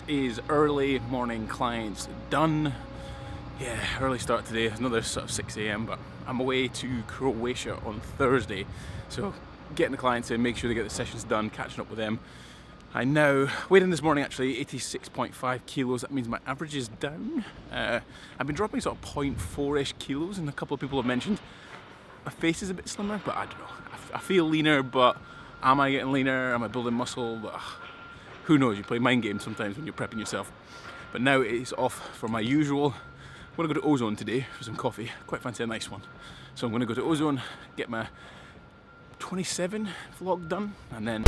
is early morning clients done. Yeah, early start today, another sort of 6 AM, but I'm away to Croatia on Thursday. So getting the clients in, make sure they get the sessions done, catching up with them. I now, weighed in this morning actually, 86.5 kilos. That means my average is down. I've been dropping sort of 0.4-ish kilos, and a couple of people have mentioned my face is a bit slimmer, but I don't know. I feel leaner, but am I getting leaner? Am I building muscle? Who knows? You play mind games sometimes when you're prepping yourself. But now it is off for my usual. I'm gonna go to Ozone today for some coffee. Quite fancy a nice one. So I'm gonna go to Ozone, get my 27 vlog done, and then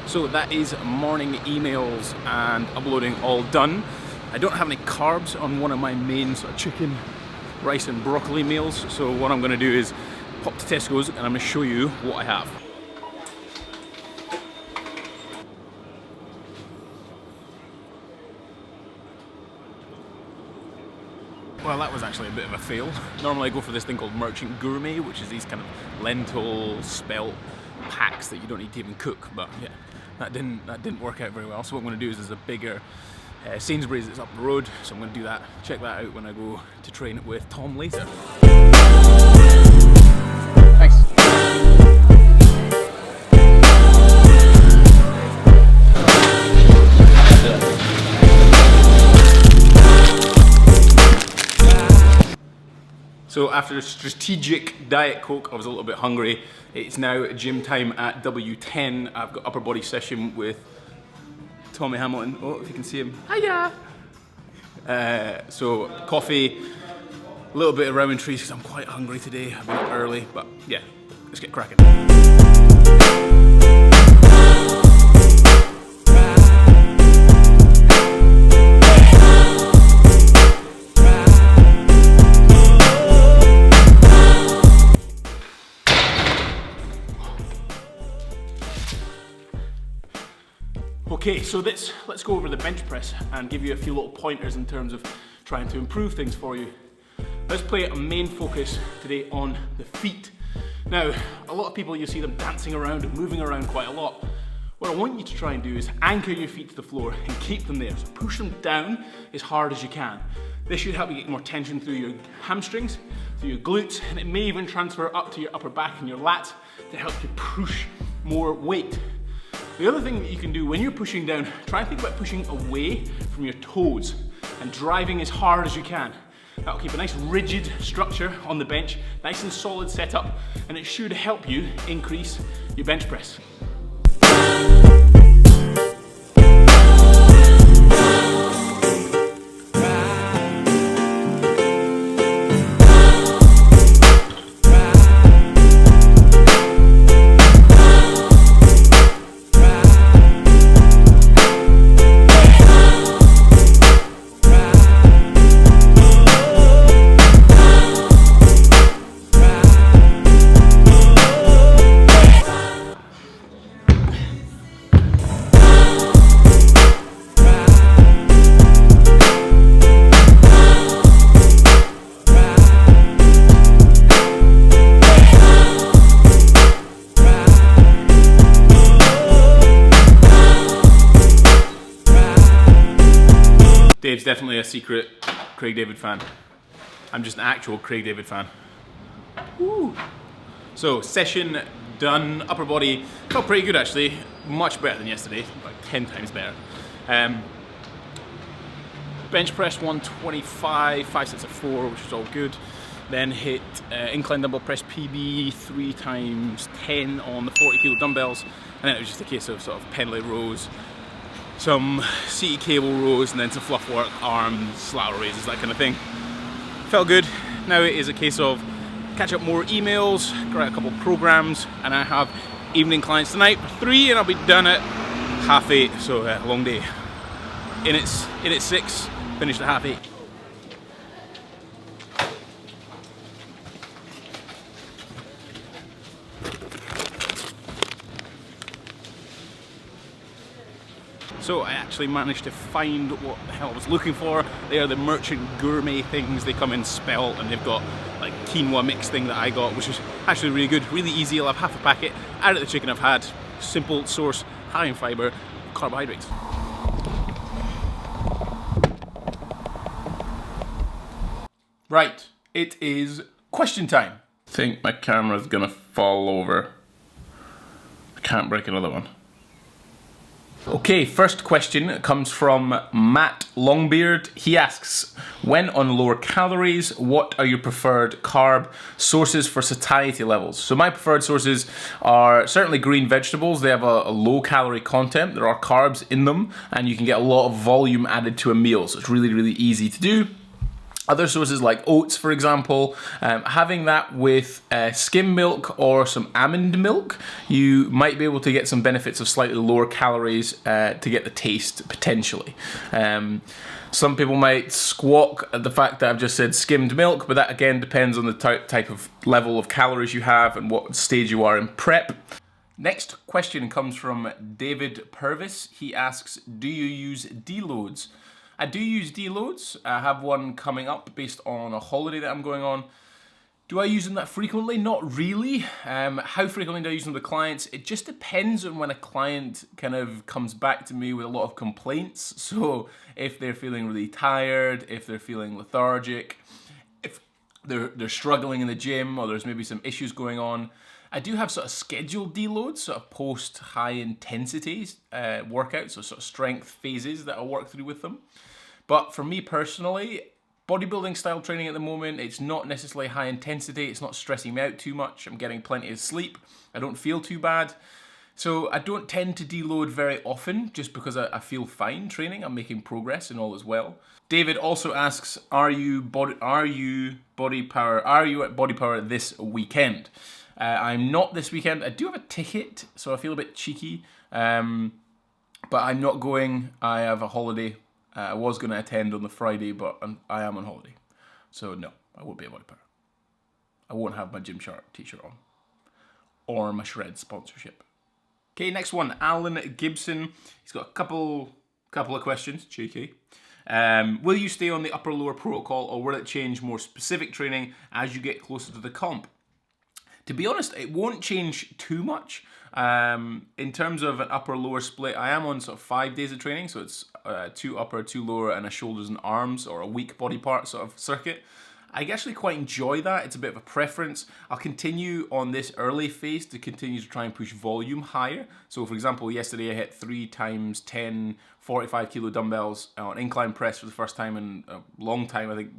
so that is morning emails and uploading all done. I don't have any carbs on one of my main sort of chicken, rice and broccoli meals, so what I'm going to do is pop to Tesco's and I'm going to show you what I have. Well, that was actually a bit of a fail. Normally I go for this thing called Merchant Gourmet, which is these kind of lentil spelt packs that you don't need to even cook, but yeah, that didn't work out very well. So what I'm going to do is there's a bigger Sainsbury's that's up the road, so I'm going to do that, check that out when I go to train with Tom later. Thanks. So after a strategic Diet Coke, I was a little bit hungry. It's now gym time at W10. I've got upper body session with Tommy Hamilton. Oh, if you can see him. Hiya! So coffee, a little bit of ramen trees because I'm quite hungry today. I've been up early, but yeah, let's get cracking. Okay, so let's go over the bench press and give you a few little pointers in terms of trying to improve things for you. Let's play a main focus today on the feet. Now, a lot of people, you see them dancing around and moving around quite a lot. What I want you to try and do is anchor your feet to the floor and keep them there. So push them down as hard as you can. This should help you get more tension through your hamstrings, through your glutes, and it may even transfer up to your upper back and your lats to help you push more weight. The other thing that you can do when you're pushing down, try and think about pushing away from your toes and driving as hard as you can. That'll keep a nice rigid structure on the bench, nice and solid setup, and it should help you increase your bench press. Dave's definitely a secret Craig David fan. I'm just an actual Craig David fan. Woo. So session done, upper body felt pretty good actually, much better than yesterday, like 10 times better. Bench press 125, 5 sets of 4, which is all good. Then hit incline dumbbell press PB 3 times 10 on the 40 kilo dumbbells, and then it was just a case of sort of pendlay rows, some CT cable rows, and then some fluff work, arms, lateral raises, that kind of thing. Felt good. Now it is a case of catch up more emails, write a couple programs, and I have evening clients tonight for 3, and I'll be done at 8:30, so a long day. In at 6, finished at 8:30. So I actually managed to find what the hell I was looking for. They are the merchant gourmet things. They come in spelt, and they've got like quinoa mix thing that I got, which is actually really good, really easy. I'll have half a packet, add it to the chicken I've had. Simple source, high in fiber, carbohydrates. Right, it is question time. I think my camera's gonna fall over. I can't break another one. Okay, first question comes from Matt Longbeard. He asks, when on lower calories, what are your preferred carb sources for satiety levels? So my preferred sources are certainly green vegetables. They have a low calorie content. There are carbs in them, and you can get a lot of volume added to a meal. So it's really, really easy to do. Other sources like oats, for example, having that with skim milk or some almond milk, you might be able to get some benefits of slightly lower calories to get the taste, potentially. Some people might squawk at the fact that I've just said skimmed milk, but that again depends on the type of level of calories you have and what stage you are in prep. Next question comes from David Purvis. He asks, do you use deloads? I do use deloads. I have one coming up based on a holiday that I'm going on. Do I use them that frequently? Not really. How frequently do I use them with clients? It just depends on when a client kind of comes back to me with a lot of complaints. So if they're feeling really tired, if they're feeling lethargic, if they're struggling in the gym, or there's maybe some issues going on. I do have sort of scheduled deloads, sort of post high intensity workouts, or sort of strength phases that I'll work through with them. But for me personally, bodybuilding style training at the moment, it's not necessarily high intensity, it's not stressing me out too much, I'm getting plenty of sleep, I don't feel too bad. So I don't tend to deload very often, just because I feel fine training, I'm making progress and all as well. David also asks, are you at Body Power this weekend? I'm not this weekend. I do have a ticket, so I feel a bit cheeky, but I'm not going. I have a holiday. I was going to attend on the Friday, but I am on holiday. So no, I won't be at Body Power. I won't have my Gymshark t-shirt on. Or my Shred sponsorship. Okay, next one. Alan Gibson. He's got a couple of questions. Cheeky. Will you stay on the upper-lower protocol, or will it change more specific training as you get closer to the comp? To be honest, it won't change too much. In terms of an upper-lower split, I am on sort of 5 days of training, so it's 2 upper, 2 lower, and a shoulders and arms, or a weak body part sort of circuit. I actually quite enjoy that. It's a bit of a preference. I'll continue on this early phase to continue to try and push volume higher. So for example, yesterday I hit 3 times 10 45 kilo dumbbells on incline press for the first time in a long time, I think,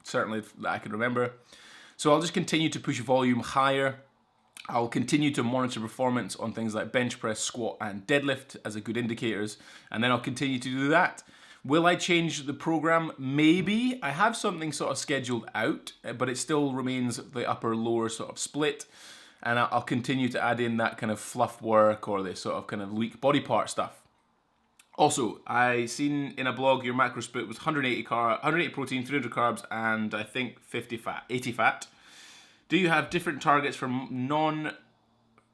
certainly that I can remember. So I'll just continue to push volume higher. I'll continue to monitor performance on things like bench press, squat, and deadlift as a good indicators, and then I'll continue to do that. Will I change the program? Maybe. I have something sort of scheduled out, but it still remains the upper-lower sort of split, and I'll continue to add in that kind of fluff work or the sort of kind of weak body part stuff. Also, I seen in a blog your macro split was 180 protein, 300 carbs, and I think 80 fat. Do you have different targets for non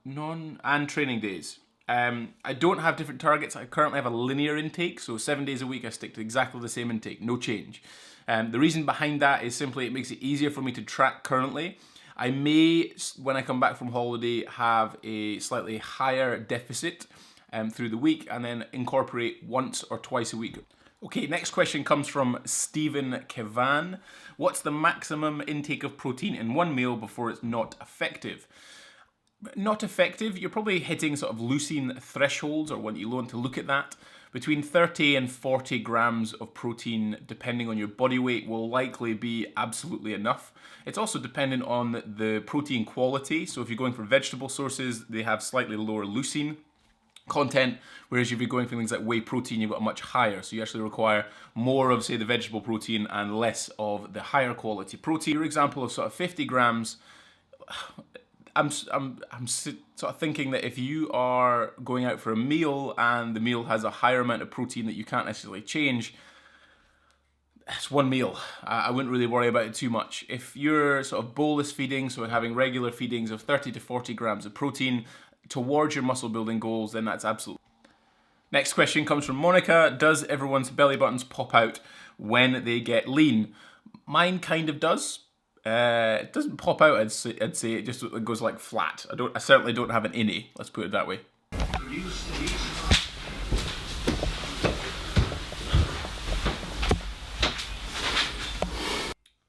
and training days? I don't have different targets. I currently have a linear intake, so 7 days a week I stick to exactly the same intake, no change. The reason behind that is simply it makes it easier for me to track currently. I may, when I come back from holiday, have a slightly higher deficit through the week, and then incorporate once or twice a week. Okay, next question comes from Stephen Kevan. What's the maximum intake of protein in one meal before it's not effective? Not effective, you're probably hitting sort of leucine thresholds, or when you want to look at that. Between 30 and 40 grams of protein, depending on your body weight, will likely be absolutely enough. It's also dependent on the protein quality. So if you're going for vegetable sources, they have slightly lower leucine content, whereas if you're going for things like whey protein, you've got much higher. So you actually require more of, say, the vegetable protein and less of the higher quality protein. Your example of sort of 50 grams, I'm sort of thinking that if you are going out for a meal and the meal has a higher amount of protein that you can't necessarily change, it's one meal. I wouldn't really worry about it too much. If you're sort of bolus feeding, so having regular feedings of 30 to 40 grams of protein towards your muscle building goals, then that's absolutely. Next question comes from Monica. Does everyone's belly buttons pop out when they get lean? Mine kind of does. It doesn't pop out, I'd say. It just goes like flat. I certainly don't have an innie. Let's put it that way.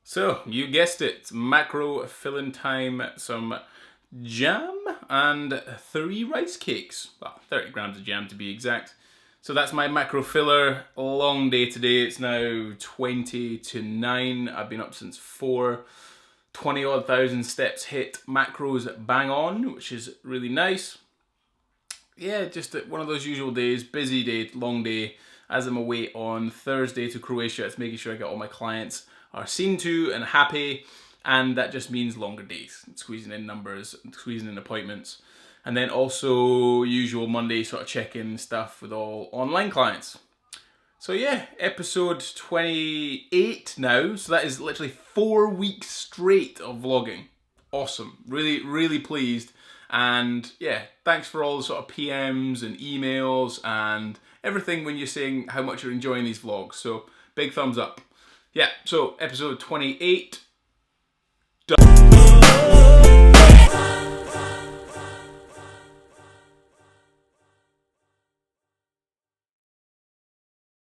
So, you guessed it, macro filling time, some jam and 3 rice cakes. Well, 30 grams of jam to be exact. So that's my macro filler. Long day today. It's now 20 to 9. I've been up since 4. 20 odd thousand steps hit, macros bang on, which is really nice. Yeah, just one of those usual days, busy day, long day. As I'm away on Thursday to Croatia, it's making sure I get all my clients are seen to and happy, and that just means longer days, squeezing in numbers, squeezing in appointments, and then also usual Monday sort of check-in stuff with all online clients. So yeah, episode 28 now, so that is literally 4 weeks straight of vlogging. Awesome, really, really pleased, and yeah, thanks for all the sort of PMs and emails and everything when you're saying how much you're enjoying these vlogs, so big thumbs up. Yeah, so episode 28,